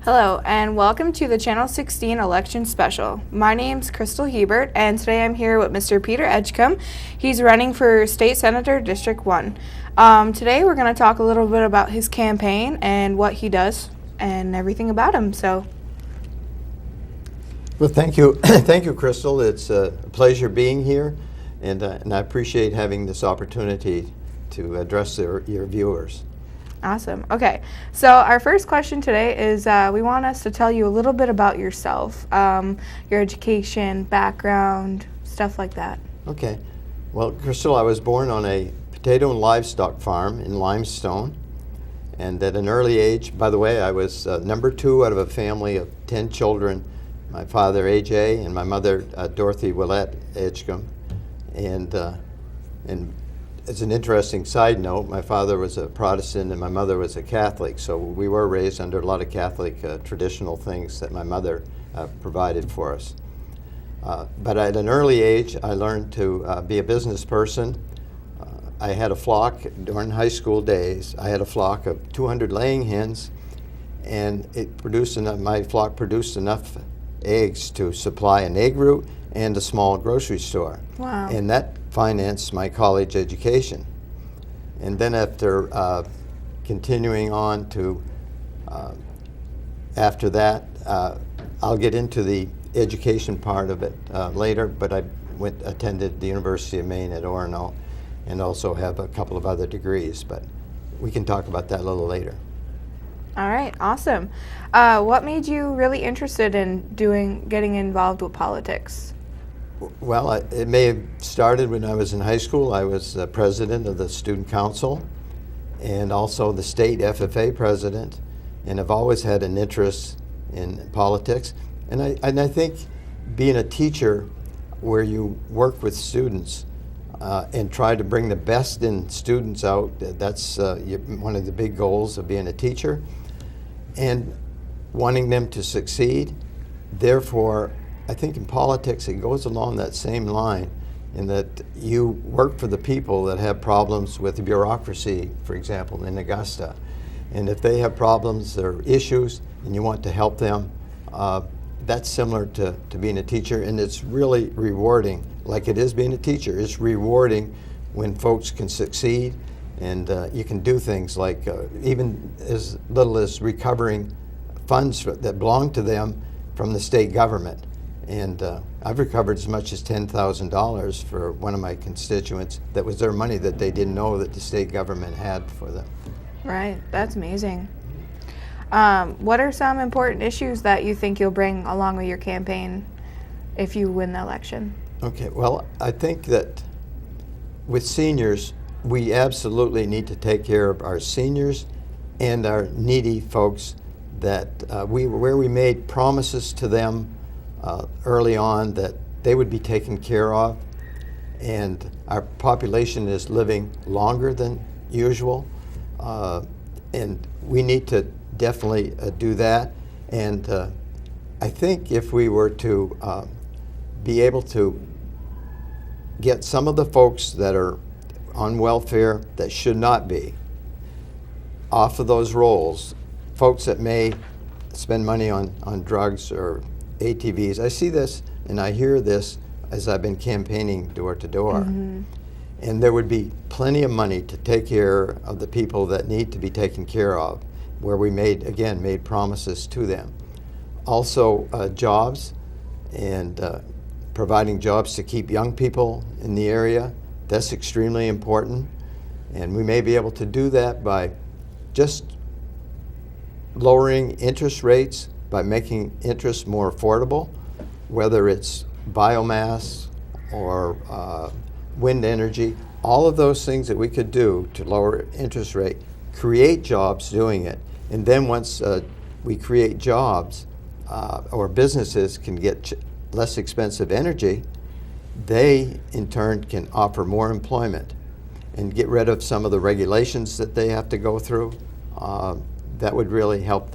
Hello, and welcome to the Channel 16 election special. My name's Crystal Hebert, and today I'm here with Mr. Peter Edgecomb. He's running for State Senator District 1. Today we're going to talk a little bit about his campaign and what he does and everything about him. Well, thank you. Thank you, Crystal. It's a pleasure being here, and I appreciate having this opportunity to address your viewers. Awesome. Okay, so our first question today is we want us to tell you a little bit about yourself, your education, background, stuff like that. Okay. Well, Crystal, I was born on a potato and livestock farm in Limestone, and at an early age, by the way, I was number 2 out of a family of 10 children. My father, A.J., and my mother, Dorothy Willette Edgecomb. And as an interesting side note, my father was a Protestant and my mother was a Catholic, so we were raised under a lot of Catholic traditional things that my mother provided for us. But at an early age, I learned to be a business person. I had a flock during high school days. I had a flock of 200 laying hens, and my flock produced enough eggs to supply an egg route and a small grocery store. Wow. And that financed my college education. And then after continuing on to, after that, I'll get into the education part of it later, but I attended the University of Maine at Orono and also have a couple of other degrees, but we can talk about that a little later. All right, awesome. What made you really interested in getting involved with politics? Well, it may have started when I was in high school. I was president of the student council and also the state FFA president, and I've always had an interest in politics. And I think being a teacher where you work with students and try to bring the best in students out, that's one of the big goals of being a teacher, and wanting them to succeed. Therefore, I think in politics it goes along that same line in that you work for the people that have problems with the bureaucracy, for example, in Augusta. And if they have problems or issues and you want to help them, that's similar to being a teacher, and it's really rewarding. Like it is being a teacher, it's rewarding when folks can succeed, and you can do things like even as little as recovering funds that belong to them from the state government. And I've recovered as much as $10,000 for one of my constituents that was their money that they didn't know that the state government had for them. Right, that's amazing. What are some important issues that you think you'll bring along with your campaign if you win the election? Okay, well, I think that with seniors, we absolutely need to take care of our seniors and our needy folks that where we made promises to them early on that they would be taken care of, and our population is living longer than usual, and we need to definitely do that. And I think if we were to be able to get some of the folks that are on welfare that should not be off of those rolls, folks that may spend money on drugs or ATVs. I see this and I hear this as I've been campaigning door to door. Mm-hmm. And there would be plenty of money to take care of the people that need to be taken care of, where we made promises to them. Also jobs, and providing jobs to keep young people in the area. That's extremely important. And we may be able to do that by just lowering interest rates, by making interest more affordable, whether it's biomass or wind energy, all of those things that we could do to lower interest rate, create jobs doing it. And then once we create jobs, or businesses can get less expensive energy, they in turn can offer more employment and get rid of some of the regulations that they have to go through. That would really help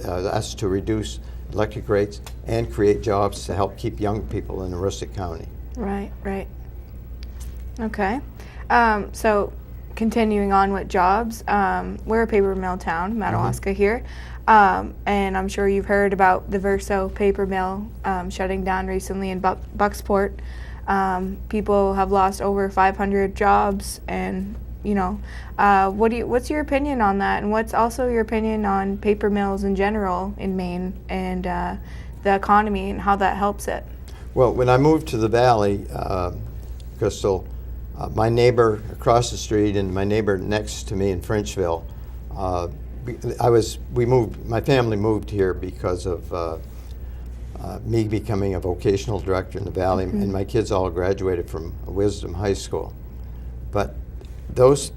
us to reduce electric rates and create jobs to help keep young people in Aroostook County. Right. Okay. So continuing on with jobs, we're a paper mill town, Madawaska here, and I'm sure you've heard about the Verso paper mill shutting down recently in Bucksport. People have lost over 500 jobs, and what's your opinion on that, and what's also your opinion on paper mills in general in Maine and the economy and how that helps it? Well, when I moved to the Valley, Crystal, my neighbor across the street and my neighbor next to me in Frenchville, my family moved here because of me becoming a vocational director in the Valley, and my kids all graduated from Wisdom High School. But those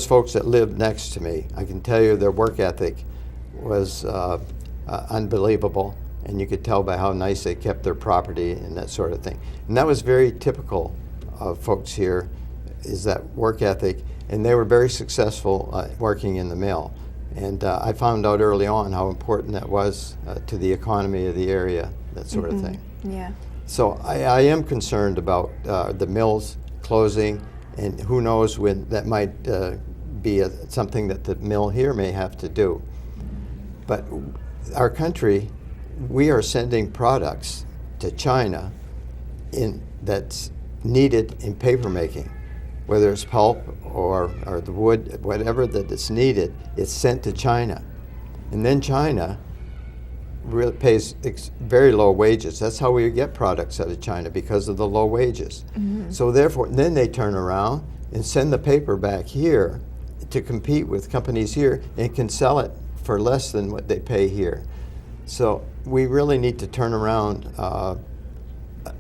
folks that lived next to me, I can tell you their work ethic was unbelievable, and you could tell by how nice they kept their property and that sort of thing. And that was very typical of folks here, is that work ethic, and they were very successful working in the mill. And I found out early on how important that was to the economy of the area, that sort of thing. Yeah. So I am concerned about the mills closing, and who knows when that might be something that the mill here may have to do. But our country, we are sending products to China that's needed in paper making. Whether it's pulp or the wood, whatever that is needed, it's sent to China. And then China really pays very low wages. That's how we get products out of China, because of the low wages. So therefore, then they turn around and send the paper back here to compete with companies here and can sell it for less than what they pay here. So we really need to turn around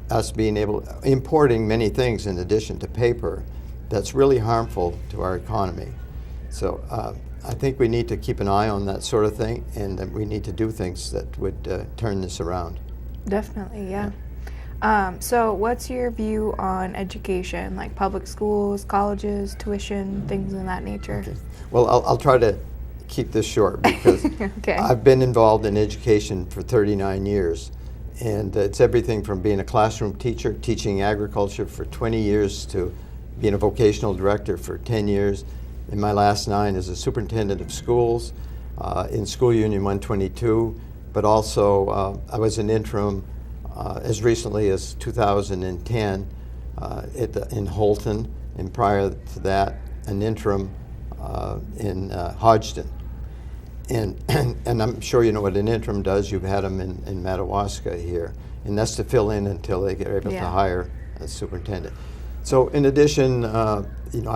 us being importing many things in addition to paper. That's really harmful to our economy. So I think we need to keep an eye on that sort of thing, and that we need to do things that would turn this around. Definitely, yeah. So what's your view on education, like public schools, colleges, tuition, things of that nature? Okay. Well, I'll try to keep this short, because Okay. I've been involved in education for 39 years. And it's everything from being a classroom teacher, teaching agriculture for 20 years, to being a vocational director for 10 years. In my last 9 as a superintendent of schools in School Union 122, but also I was an interim as recently as 2010 in Holton, and prior to that, an interim in Hodgdon. And I'm sure you know what an interim does. You've had them in Madawaska here, and that's to fill in until they get able to hire a superintendent. So in addition, when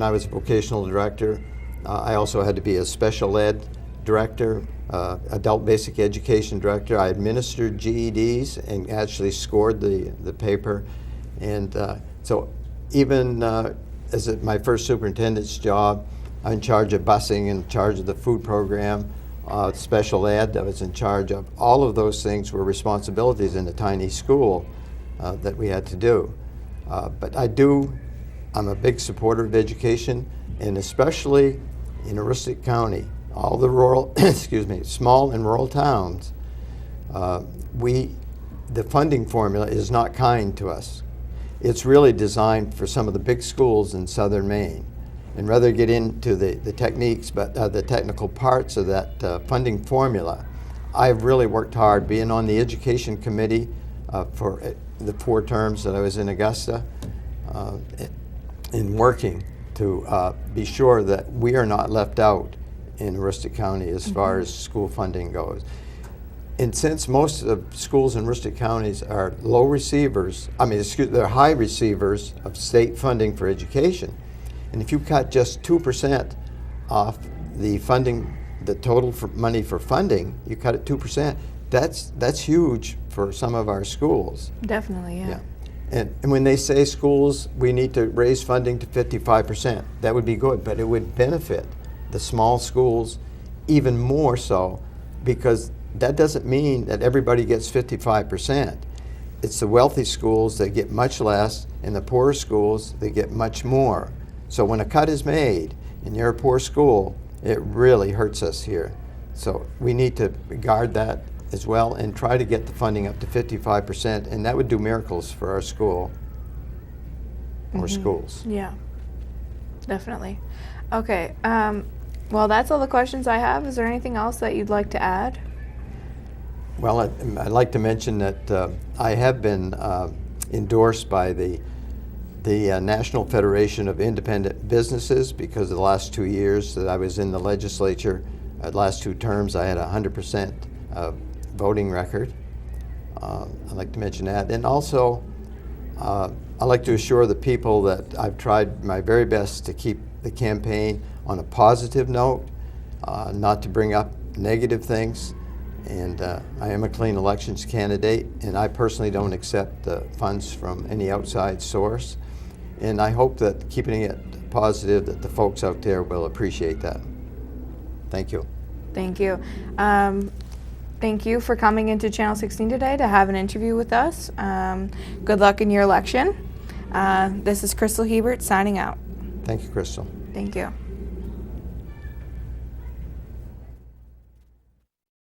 I was a vocational director, I also had to be a special ed director, adult basic education director. I administered GEDs and actually scored the paper. And so even as my first superintendent's job, I'm in charge of busing, in charge of the food program, special ed. I was in charge of all of those things were responsibilities in a tiny school that we had to do. But I'm a big supporter of education, and especially in Aroostook County, all the rural, small and rural towns, the funding formula is not kind to us. It's really designed for some of the big schools in southern Maine. And rather than get into the techniques, but the technical parts of that funding formula, I've really worked hard being on the education committee for the 4 terms that I was in Augusta, in working to be sure that we are not left out in Aroostook County as far as school funding goes. And since most of schools in Aroostook counties are they're high receivers of state funding for education, and if you cut just 2% off the funding, the total money for funding, you cut it 2%, that's huge for some of our schools. Definitely, yeah. And when they say schools, we need to raise funding to 55%, that would be good, but it would benefit the small schools even more so, because that doesn't mean that everybody gets 55%. It's the wealthy schools that get much less, and the poorer schools, they get much more. So when a cut is made and you're a poor school, it really hurts us here. So we need to guard that as well and try to get the funding up to 55%, and that would do miracles for our school or schools. Yeah. Definitely. Okay. Well, that's all the questions I have. Is there anything else that you'd like to add? Well, I'd like to mention that I have been endorsed by the National Federation of Independent Businesses because of the last 2 years that I was in the legislature. Last 2 terms, I had a 100% voting record. I'd like to mention that. And also, I'd like to assure the people that I've tried my very best to keep the campaign on a positive note, not to bring up negative things. And I am a clean elections candidate, and I personally don't accept funds from any outside source. And I hope that keeping it positive, that the folks out there will appreciate that. Thank you. Thank you. Thank you for coming into Channel 16 today to have an interview with us. Good luck in your election. This is Crystal Hebert signing out. Thank you, Crystal. Thank you.